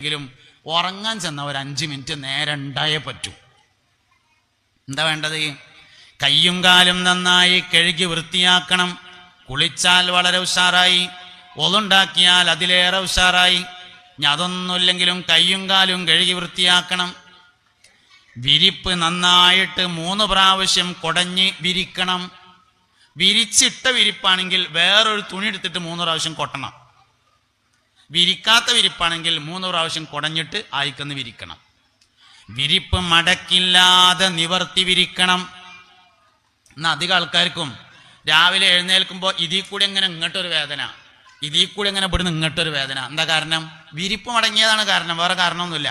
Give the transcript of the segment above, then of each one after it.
എങ്കിലും ഉറങ്ങാൻ ചെന്ന ഒരു 5 മിനിറ്റ് നേരെ ഉണ്ടായേ പറ്റൂ. എന്താ വേണ്ടത്? കയ്യും കാലും നന്നായി കഴുകി വൃത്തിയാക്കണം. കുളിച്ചാൽ വളരെ ഉഷാറായി, ഒളുണ്ടാക്കിയാൽ അതിലേറെ ഉഷാറായി. ഇനി അതൊന്നുമില്ലെങ്കിലും കയ്യും കാലും കഴുകി വൃത്തിയാക്കണം. വിരിപ്പ് നന്നായിട്ട് 3 പ്രാവശ്യം കുടഞ്ഞ് വിരിക്കണം. വിരിച്ചിട്ട വിരിപ്പാണെങ്കിൽ വേറൊരു തുണി എടുത്തിട്ട് 3 പ്രാവശ്യം കൊട്ടണം. വിരിക്കാത്ത വിരിപ്പാണെങ്കിൽ 3 പ്രാവശ്യം കുടഞ്ഞിട്ട് ആയിക്കൊന്ന് വിരിക്കണം. വിരിപ്പ് മടക്കില്ലാതെ നിവർത്തി വിരിക്കണം. എന്നാൽ അധികം ആൾക്കാർക്കും രാവിലെ എഴുന്നേൽക്കുമ്പോൾ ഇതിൽ കൂടി എങ്ങനെ ഇങ്ങോട്ടൊരു വേദന, ഇതിൽ കൂടി എങ്ങനെ ഇവിടുന്ന് ഇങ്ങോട്ടൊരു വേദന. എന്താ കാരണം? വിരിപ്പ് മടങ്ങിയതാണ് കാരണം, വേറെ കാരണമൊന്നുമില്ല.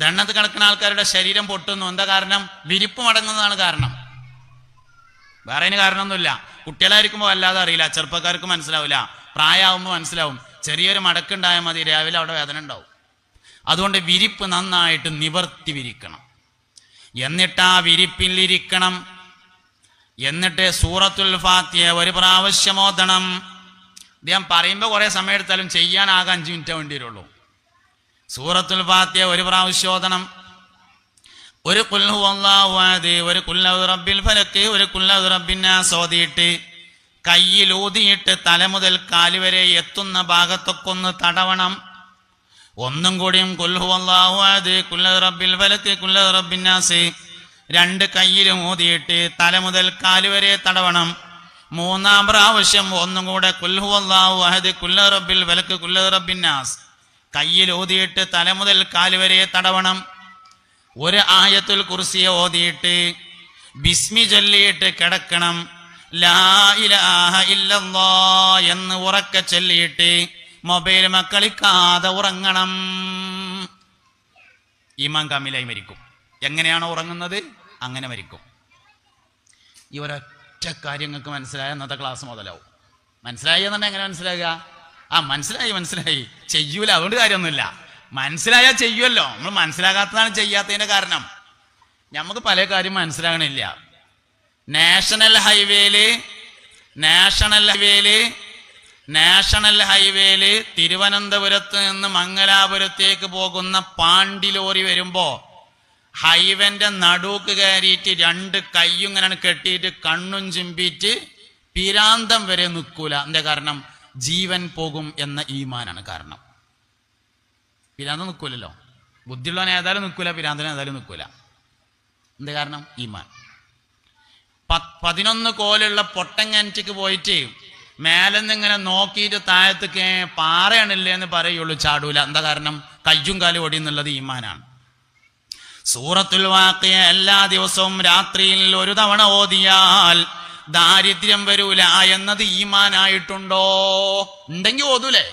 ദണ്ണത്ത് കിടക്കുന്ന ആൾക്കാരുടെ ശരീരം പൊട്ടുന്നു. എന്താ കാരണം? വിരിപ്പ് മടങ്ങുന്നതാണ് കാരണം, വേറെ അതിന് കാരണമൊന്നുമില്ല. കുട്ടികളായിരിക്കുമ്പോൾ വല്ലാതെ അറിയില്ല, ചെറുപ്പക്കാർക്ക് മനസ്സിലാവില്ല, പ്രായമാകുമ്പോൾ മനസ്സിലാവും. ചെറിയൊരു മടക്കുണ്ടായാൽ മതി, രാവിലെ അവിടെ വേദന ഉണ്ടാവും. അതുകൊണ്ട് വിരിപ്പ് നന്നായിട്ട് നിവർത്തി വിരിക്കണം. എന്നിട്ട് ആ വിരിപ്പിലിരിക്കണം. എന്നിട്ട് സൂറത്തുൽ ഫാത്തിഹ 1 പ്രാവശ്യം ഓതണം. അദ്ദേഹം പറയുമ്പോൾ കുറേ സമയം എടുത്താലും ചെയ്യാൻ ആകെ 5 മിനിറ്റ് വേണ്ടി വരുള്ളൂ. സൂറത്തുൽ ഫാത്തിഹ 1 പ്രാവശ്യം ഓതണം. ഒരു ഖുൽ ഹുവല്ലാഹു അഹദ്, ഒരു ഖുൽ അഊദു റബ്ബിൽ ഫലക്, ഒരു ഖുൽ അഊദു റബ്ബിൻ നാസ് ഓതിയിട്ട് കയ്യിൽ ഊതിയിട്ട് തല മുതൽ കാല് വരെ എത്തുന്ന ഭാഗത്തൊക്കെ ഒന്ന് തടവണം. ഒന്നും കൂടിയും ഖുൽ ഹുവല്ലാഹു അഹദ്, ഖുൽ അഊദു റബ്ബിൽ ഫലക്, ഖുൽ അഊദു റബ്ബിൻ നാസ് 2 കയ്യിലും ഊതിയിട്ട് തല മുതൽ കാല് വരെ തടവണം. 3-ാം പ്രാവശ്യം ഒന്നും കൂടെ ഖുൽ ഹുവല്ലാഹു അഹദ്, ഖുൽ അഊദു റബ്ബിൽ ഫലക്, ഖുൽ അഊദു റബ്ബിൻ നാസ് കയ്യിൽ ഊതിയിട്ട് തല മുതൽ കാല് വരെ തടവണം. 1 ആയത്തുൽ കുർസി ഓതിയിട്ട് ബിസ്മി ചൊല്ലിയിട്ട് കിടക്കണം. ലാ ഇലാഹ ഇല്ലല്ലാഹ് എന്ന് ഉറക്കെ ചൊല്ലിയിട്ട് മൊബൈൽ കളിക്കാതെ ഉറങ്ങണം. ഈമാൻ കാമിലായി മരിക്കും. എങ്ങനെയാണോ ഉറങ്ങുന്നത് അങ്ങനെ മരിക്കും. ഈ ഒരൊറ്റ കാര്യങ്ങൾക്ക് മനസ്സിലായ ഇന്നത്തെ ക്ലാസ് മുതലാവും. മനസ്സിലായി എന്നുണ്ടെങ്കിൽ എങ്ങനെ മനസ്സിലാകുക? മനസ്സിലായി ചെയ്യൂല, അതുകൊണ്ട് കാര്യമൊന്നുമില്ല. മനസ്സിലായാൽ ചെയ്യുമല്ലോ. നമ്മൾ മനസ്സിലാകാത്തതാണ് ചെയ്യാത്തതിന്റെ കാരണം. നമുക്ക് പല കാര്യം മനസ്സിലാകണില്ല. നാഷണൽ ഹൈവേയില് തിരുവനന്തപുരത്ത് നിന്ന് മംഗലാപുരത്തേക്ക് പോകുന്ന പാണ്ടി ലോറി വരുമ്പോ ഹൈവേന്റെ നടുക്ക് കയറിയിട്ട് 2 കയ്യും ഇങ്ങനെ കെട്ടിയിട്ട് കണ്ണും ചിമ്പിയിട്ട് പിരാന്തം വരെ നിൽക്കൂല. എന്താ കാരണം? ജീവൻ പോകും എന്ന ഈമാനാണ് കാരണം. പിരാന്തം നിൽക്കൂലല്ലോ. ബുദ്ധിയുള്ളവൻ ഏതായാലും നിൽക്കൂല, പിരാന്തൻ ഏതായാലും നിൽക്കൂല. എന്താ കാരണം? ഈമാൻ. 11 കോലുള്ള പൊട്ടങ്ങനറ്റിക്ക് പോയിട്ട് മേലെന്ന് ഇങ്ങനെ നോക്കിയിട്ട് താഴത്തേക്ക് പാറയാണില്ലേ എന്ന് പറയുള്ളൂ, ചാടൂല. എന്താ കാരണം? കയ്യും കാലും ഓടിയെന്നുള്ളത് ഈമാനാണ്. സൂറത്തുൽ വാഖിയ എല്ലാ ദിവസവും രാത്രിയിൽ 1 തവണ ഓതിയാൽ ദാരിദ്ര്യം വരൂല എന്നത് ഈമാനായിട്ടുണ്ടോ? ഉണ്ടെങ്കിൽ ഓതൂലേ?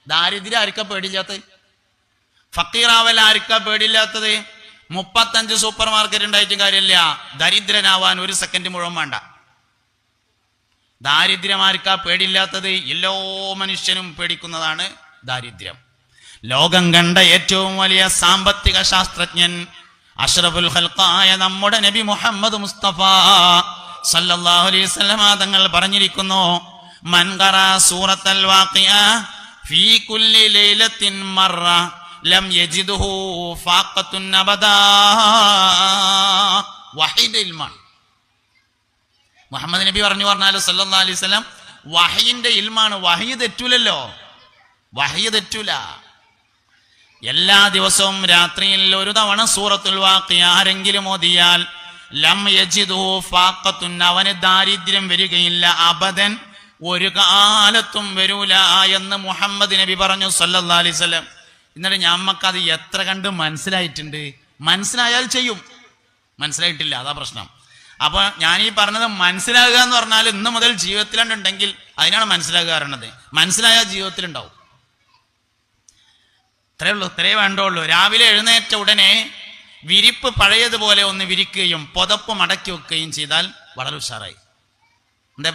ദാരിദ്ര്യം ആർക്കാ പേടില്ലാത്തത്? ഫക്കീറാവൽ ആർക്കാ പേടില്ലാത്തത്? 35 സൂപ്പർ മാർക്കറ്റ് ഉണ്ടായിട്ടും കാര്യമില്ല, ദരിദ്രനാവാൻ 1 സെക്കൻഡ് മുഴുവൻ വേണ്ട. ദാരിദ്ര്യം ആർക്കാ പേടില്ലാത്തത്? എല്ലാ മനുഷ്യനും പേടിക്കുന്നതാണ് ദാരിദ്ര്യം. ലോകം കണ്ട ഏറ്റവും വലിയ സാമ്പത്തിക ശാസ്ത്രജ്ഞൻ അഷ്റഫുൽ ഖൽഖായ നമ്മുടെ നബി മുഹമ്മദ് മുസ്തഫ സല്ലല്ലാഹു അലൈഹി വസല്ലം തങ്ങൾ പറഞ്ഞിരിക്കുന്നു, മൻ ഖറാ സൂറത്തുൽ വാഖിയ ഫീ കുല്ലി ലൈലത്തിൻ മറ ലം യജിദുഹു ഫാഖത്തുൻ അബദാ. വഹീദ് ഇൽമാൻ മുഹമ്മദ് നബി പറഞ്ഞാൽ സല്ലല്ലാഹു അലൈഹി വസല്ലം വഹയിന്റെ ഇൽമാണ്. വഹയ് തെറ്റൂലല്ലോ, വഹയ് തെറ്റൂല. എല്ലാ ദിവസവും രാത്രിയിൽ 1 തവണ സൂറത്തുൽ വാഖിയ ആരെങ്കിലും ഓതിയാൽ ലം യജിദുഹു ഫാഖത്തുൻ, അവന് ദാരിദ്ര്യം വരികയില്ല, അബദൻ, ഒരു കാലത്തും വരൂല എന്ന് മുഹമ്മദ് നബി പറഞ്ഞു സല്ലല്ലാഹു അലൈഹി വസല്ലം. എന്നിട്ട് ഞമ്മക്കത് എത്ര കണ്ട് മനസ്സിലായിട്ടുണ്ട്? മനസ്സിലായാൽ ചെയ്യും, മനസ്സിലായിട്ടില്ല, അതാ പ്രശ്നം. അപ്പൊ ഞാനീ പറഞ്ഞത് മനസ്സിലാകുക എന്ന് പറഞ്ഞാൽ ഇന്ന് മുതൽ ജീവിതത്തിലുണ്ടെങ്കിൽ അതിനാണ് മനസ്സിലാകുക പറയണത്. മനസ്സിലായാൽ ജീവിതത്തിലുണ്ടാവും. ഇത്രേ വേണ്ടുള്ളൂ. രാവിലെ എഴുന്നേറ്റ ഉടനെ വിരിപ്പ് പഴയതുപോലെ ഒന്ന് വിരിക്കുകയും പുതപ്പ് മടക്കി വെക്കുകയും ചെയ്താൽ വളരെ ഉഷാറായി. എന്താ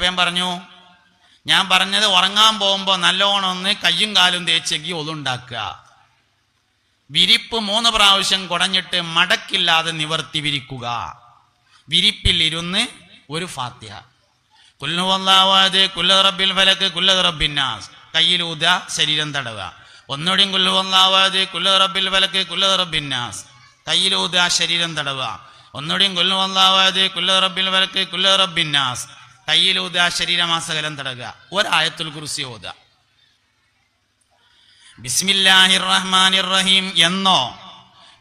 ഞാൻ പറഞ്ഞത് ഉറങ്ങാൻ പോകുമ്പോൾ നല്ലോണം ഒന്ന് കയ്യും കാലും തേച്ചെങ്കിൽ ഒതുണ്ടാക്കുക. വിരിപ്പ് 3 പ്രാവശ്യം കുടഞ്ഞിട്ട് മടക്കില്ലാതെ നിവർത്തി വിരിക്കുക. വിരിപ്പിൽ ഇരുന്ന് 1 ഫാത്തിഹ, ഖുൽ ഹുവല്ലാഹു അഹദ്, ഖുൽ റബ്ബിൽ ഫലക്, ഖുൽ റബ്ബിൻ നാസ് കയ്യിലൂത, ശരീരം തടവുക. ഒന്നുകൂടിയും കുല്ലു വല്ലാവാതെ കുല്ല റബ്ബിൽ ഫലക്ക് കുല്ല റബ്ബിന്നാസ്. കയ്യിലൂതുക, ശരീരം തടവുക. ഒന്നുകൂടിയും കുല്ലു വല്ലാവാതെ കുല്ല റബ്ബിൽ ഫലക്ക് കുല്ല റബ്ബിന്നാസ്. കയ്യിലൂതുക, ശരീരമാസകലം തടവുക. ഒരായത്തുൽ കുർസി ഓതുക. ബിസ്മില്ലാഹിർ റഹ്മാനിർ റഹീം എന്നോ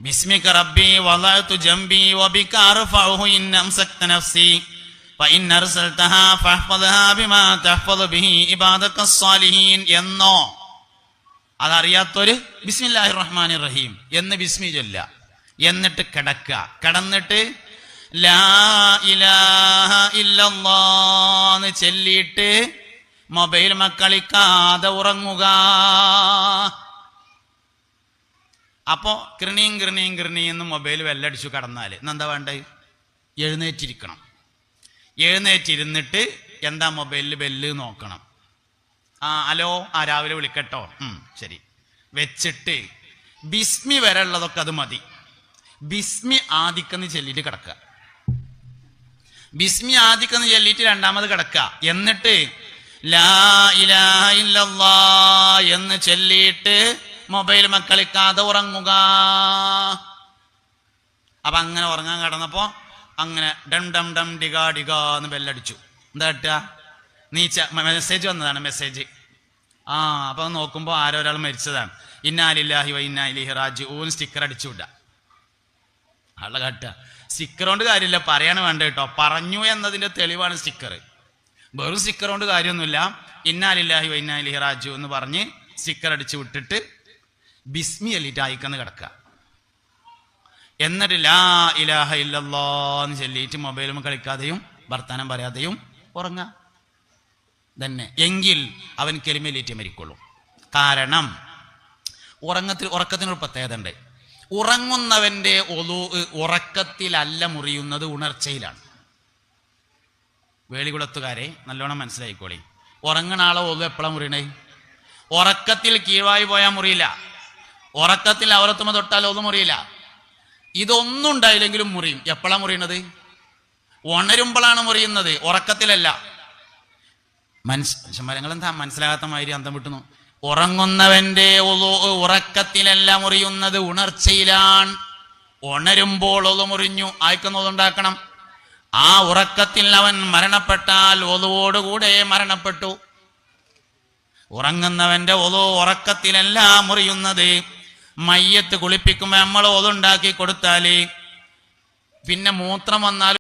ബിസ്മിക റബ്ബി വളഅതു ജംബി വബിക അർഫഉഹു ഇൻ അംസക്ത നഫ്സി ഫഇൻ അർസൽതഹാ ഫഹ്ഫദ്ഹാ ബിമാ തഹ്ഫദു ബിഹി ഇബാദകസ് സാലിഹീൻ എന്നോ അതറിയാത്തൊരു ബിസ്മില്ലാഹിർ റഹ്മാനിർ റഹീം എന്ന് ബിസ്മി ചൊല്ല. എന്നിട്ട് കിടക്കുക. കിടന്നിട്ട് ലാ ഇലാഹ ഇല്ലല്ലാഹ് എന്ന് ചൊല്ലിയിട്ട് മൊബൈൽ കളിക്കാതെ ഉറങ്ങുക. അപ്പോ കിർണീം കിർണീം കിർണീ എന്ന് മൊബൈൽ വെല്ലടിച്ചു കടന്നാല് എന്താ വേണ്ടത്? എഴുന്നേറ്റിരിക്കണം. എഴുന്നേറ്റിരുന്നിട്ട് എന്താ മൊബൈലിൽ ബെല്ല് നോക്കണം. ഹലോ, രാവിലെ വിളിക്കട്ടോ, ശരി വെച്ചിട്ട് ബിസ്മി വരെ ഉള്ളതൊക്കെ അത് മതി. ബിസ്മി ആദിക്കെന്ന് ചൊല്ലിയിട്ട് കിടക്കുക. ബിസ്മി ആദിക്കെന്ന് ചൊല്ലിയിട്ട് രണ്ടാമത് കിടക്കുക. എന്നിട്ട് ലാ ഇലാഹ ഇല്ലല്ലാഹ് എന്ന് ചൊല്ലിയിട്ട് മൊബൈൽ കളിക്കാതെ ഉറങ്ങുക. അപ്പൊ അങ്ങനെ ഉറങ്ങാൻ കിടന്നപ്പോ അങ്ങനെ ഡം ഡം ഡം ഡിഗാ ഡിഗാ എന്ന് ബെല്ലടിച്ചു. എന്താ കിട്ടുക? നീച്ച മെസ്സേജ് വന്നതാണ്. മെസ്സേജ് അപ്പൊ നോക്കുമ്പോ ആരോ ഒരാൾ മരിച്ചതാണ്. ഇന്നാ ലില്ലാഹി വ ഇന്നാ ഇലൈഹി റാജിഊൻ സ്റ്റിക്കർ അടിച്ചു വിടുക. ആളെ കാട്ടുക. സ്റ്റിക്കർ കൊണ്ട് കാര്യമില്ല, പറയാണ് വേണ്ട കേട്ടോ. പറഞ്ഞു എന്നതിന്റെ തെളിവാണ് സ്റ്റിക്കർ. വെറും സ്റ്റിക്കർ കൊണ്ട് കാര്യമൊന്നുമില്ല. ഇന്നാ ലില്ലാഹി വ ഇന്നാ ഇലൈഹി റാജിഊൻ എന്ന് പറഞ്ഞ് സ്റ്റിക്കർ അടിച്ചു വിട്ടിട്ട് ബിസ്മി ചൊല്ലിയിട്ട് ആയിക്കന്ന് കിടക്കുക. എന്നിട്ട് ലാ ഇലാഹ ഇല്ലല്ലാഹ് എന്ന് ചൊല്ലിയിട്ട് മൊബൈലും കളിക്കാതെയും വർത്താനം പറയാതെയും ഉറങ്ങുക തന്നെ. എങ്കിൽ അവൻ കെലിമയിലേറ്റ് മരിക്കുള്ളൂ. കാരണം ഉറക്കത്തിനൊരു പ്രത്യേകത ഉണ്ട്. ഉറങ്ങുന്നവന്റെ ഉറക്കത്തിലല്ല മുറിയുന്നത്, ഉണർച്ചയിലാണ്. വേളികുളത്തുകാരെ നല്ലോണം മനസ്സിലായിക്കോളി. ഉറങ്ങണ ആളെ ഒതു എപ്പോഴാണ് മുറിയണേ? ഉറക്കത്തിൽ കീഴ്വായി പോയാൽ മുറിയില്ല. ഉറക്കത്തിൽ അവരത്തുമ്പോ തൊട്ടാൽ ഒന്നും മുറിയില്ല. ഇതൊന്നും ഉണ്ടായില്ലെങ്കിലും മുറിയും. എപ്പോഴാണ് മുറിയണത്? ഉണരുമ്പോഴാണ് മുറിയുന്നത്, ഉറക്കത്തിലല്ല. മനുഷ്യന്മാരെന്താ മനസ്സിലാകാത്ത മാതിരി അന്തം വിട്ടുന്നു. ഉറങ്ങുന്നവന്റെ ഉറക്കത്തിലല്ല മുറിയുന്നത്, ഉണർച്ചയിലാണ്. ഉണരുമ്പോൾ ഒതു മുറിഞ്ഞു ആയിക്കുന്നതുണ്ടാക്കണം. ആ ഉറക്കത്തിൽ അവൻ മരണപ്പെട്ടാൽ ഒതുവോടുകൂടെ മരണപ്പെട്ടു. ഉറങ്ങുന്നവന്റെ ഉറക്കത്തിലല്ല മുറിയുന്നത്. മയ്യത്ത് കുളിപ്പിക്കുമ്പോ നമ്മൾ ഒതുണ്ടാക്കി കൊടുത്താല് പിന്നെ മൂത്രം വന്നാൽ